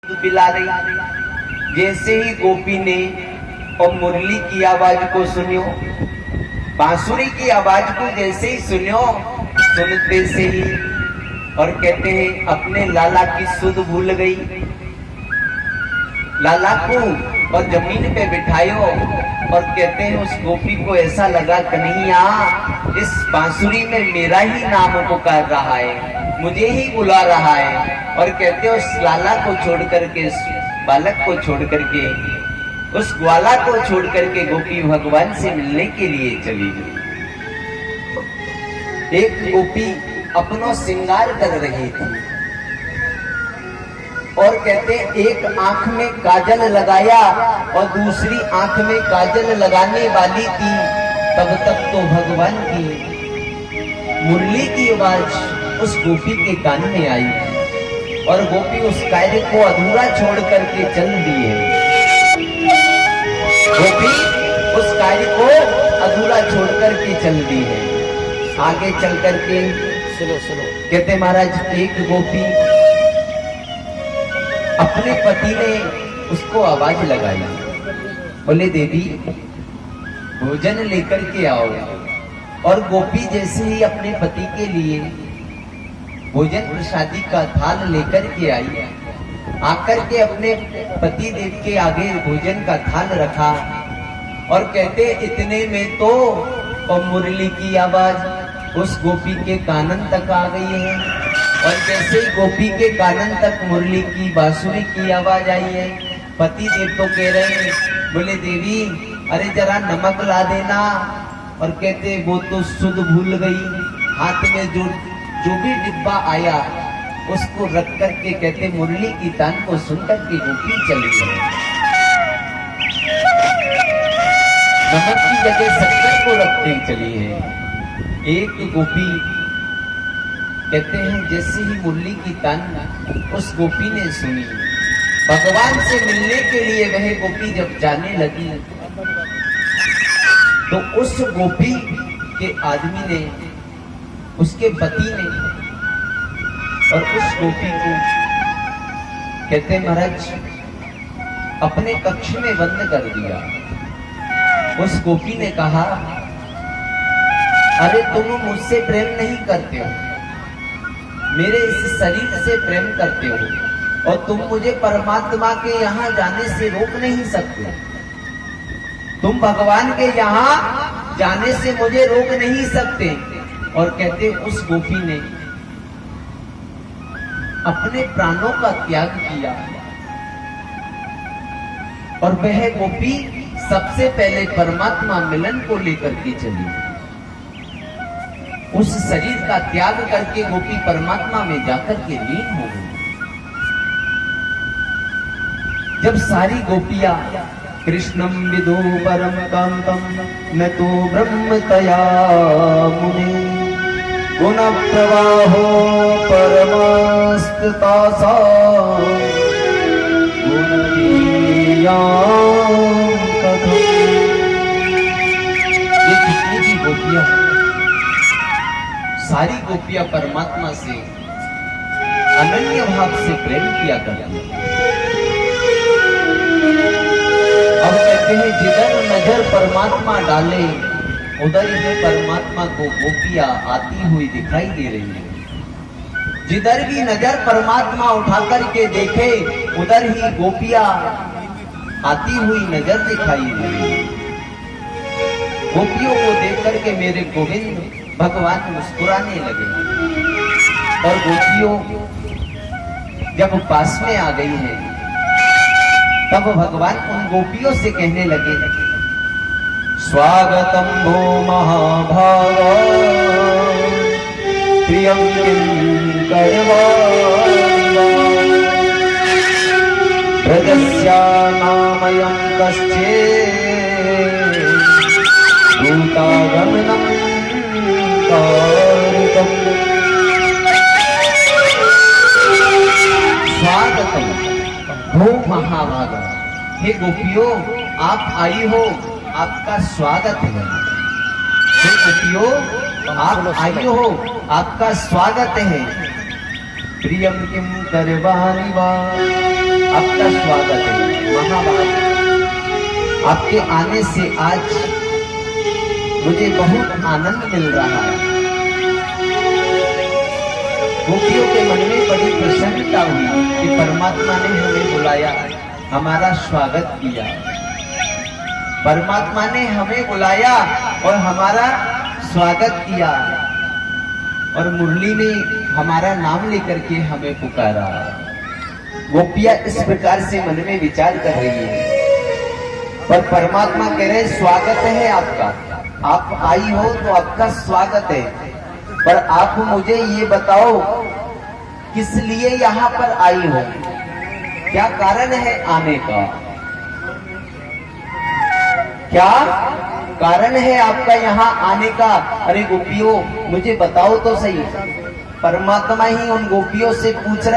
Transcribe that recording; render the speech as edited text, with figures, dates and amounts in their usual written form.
पिला रही। जैसे ही गोपी ने और मुरली की आवाज को सुनियो, बांसुरी की आवाज को जैसे ही सुनियो, सुनते से ही और कहते हैं अपने लाला की सुध भूल गई। लाला को और जमीन पे बिठायो और कहते हैं उस गोपी को ऐसा लगा कन्हैया इस बांसुरी में मेरा ही नाम पुकार रहा है, मुझे ही बुला रहा है। और कहते उस लाला को छोड़ करके, उस बालक को छोड़ करके, उस ग्वाला को छोड़ करके गोपी भगवान से मिलने के लिए चली गई। एक गोपी अपना श्रृंगार कर रही थी और कहते एक आंख में काजल लगाया और दूसरी आंख में काजल लगाने वाली थी। तब तक तो भगवान की मुरली की आवाज उस गोपी के कान में आई और गोपी उस कार्य को अधूरा छोड़ करके चल दी है। गोपी उस कार्य को अधूरा छोड़ करके चल दी है। आगे चल करके सुनो कहते महाराज एक गोपी अपने पति ने उसको आवाज लगाई, बोले देवी भोजन लेकर के आओ। और गोपी जैसे ही अपने पति के लिए भोजन प्रसादी का थाल लेकर के आई, आकर के अपने पति देव के आगे भोजन का थाल रखा और कहते इतने में तो और मुरली की आवाज उस गोपी के कानन तक आ गई है। और जैसे ही गोपी के कानन तक मुरली की बांसुरी की आवाज आई है, पति देव तो कह रहे हैं, बोले देवी अरे जरा नमक ला देना। और कहते वो तो सुध भूल गई। हाथ में जो भी डिब्बा आया उसको रख करके कहते मुरली की तान को सुनकर के गोपी चली गई। नमक की जगह शक्कर को रखते चली है। एक गोपी कहते हैं जैसे ही मुरली की तान उस गोपी ने सुनी, भगवान से मिलने के लिए वह गोपी जब जाने लगी तो उस गोपी के आदमी ने, उसके पति ने और उस गोपी को कहते महाराज अपने कक्ष में बंद कर दिया। उस गोपी ने कहा अरे तुम मुझसे प्रेम नहीं करते हो, मेरे इस शरीर से प्रेम करते हो और तुम मुझे परमात्मा के यहाँ जाने से रोक नहीं सकते। तुम भगवान के यहाँ जाने से मुझे रोक नहीं सकते। और कहते उस गोपी ने अपने प्राणों का त्याग किया और वह गोपी सबसे पहले परमात्मा मिलन को लेकर के चली। उस शरीर का त्याग करके गोपी परमात्मा में जाकर के लीन हो गई। जब सारी गोपियां कृष्णम विदो परम कांतम न तो ब्रह्म तया मुने गुण प्रवाहो परमस्ततासा ये कितनी भी गोपियां, सारी गोपियां परमात्मा से अनन्य भाव से प्रेम किया करती हैं। अब कहते हैं जिधर नजर परमात्मा डाले उधर ही परमात्मा को गोपियां आती हुई दिखाई दे रही है। जिधर भी नजर परमात्मा उठा करके देखे उधर ही गोपियां आती हुई नजर दिखाई दे रही है। गोपियों को देख करके मेरे गोविंद भगवान मुस्कुराने लगे और गोपियों जब पास में आ गई है तब भगवान उन गोपियों से कहने लगे स्वागतम भो महाभागा प्रियम किं ब्रजस्या नामयं कश्चित् भूतागमनं कारितम्। स्वागतम भो महाभागा, हे गोपियों आप आई हो, आपका स्वागत है। हे गोपियों आप आई हो, आपका स्वागत है। प्रियम किम करवाणि वा आपका स्वागत है महाभाग। आपके आने से आज मुझे बहुत आनंद मिल रहा है। गोपियों के मन में बड़ी प्रसन्नता हुई कि परमात्मा ने हमें बुलाया, हमारा स्वागत किया। परमात्मा ने हमें बुलाया और हमारा स्वागत किया और मुरली में हमारा नाम लेकर के हमें पुकारा। गोपियां इस प्रकार से मन में विचार कर रही है, पर परमात्मा कह रहे स्वागत है आपका, आप आई हो तो आपका स्वागत है, पर आप मुझे ये बताओ किस लिए यहाँ पर आई हो, क्या कारण है आने का, क्या कारण है आपका यहाँ आने का। अरे गोपियों मुझे बताओ तो सही। परमात्मा ही उन गोपियों से पूछ रहे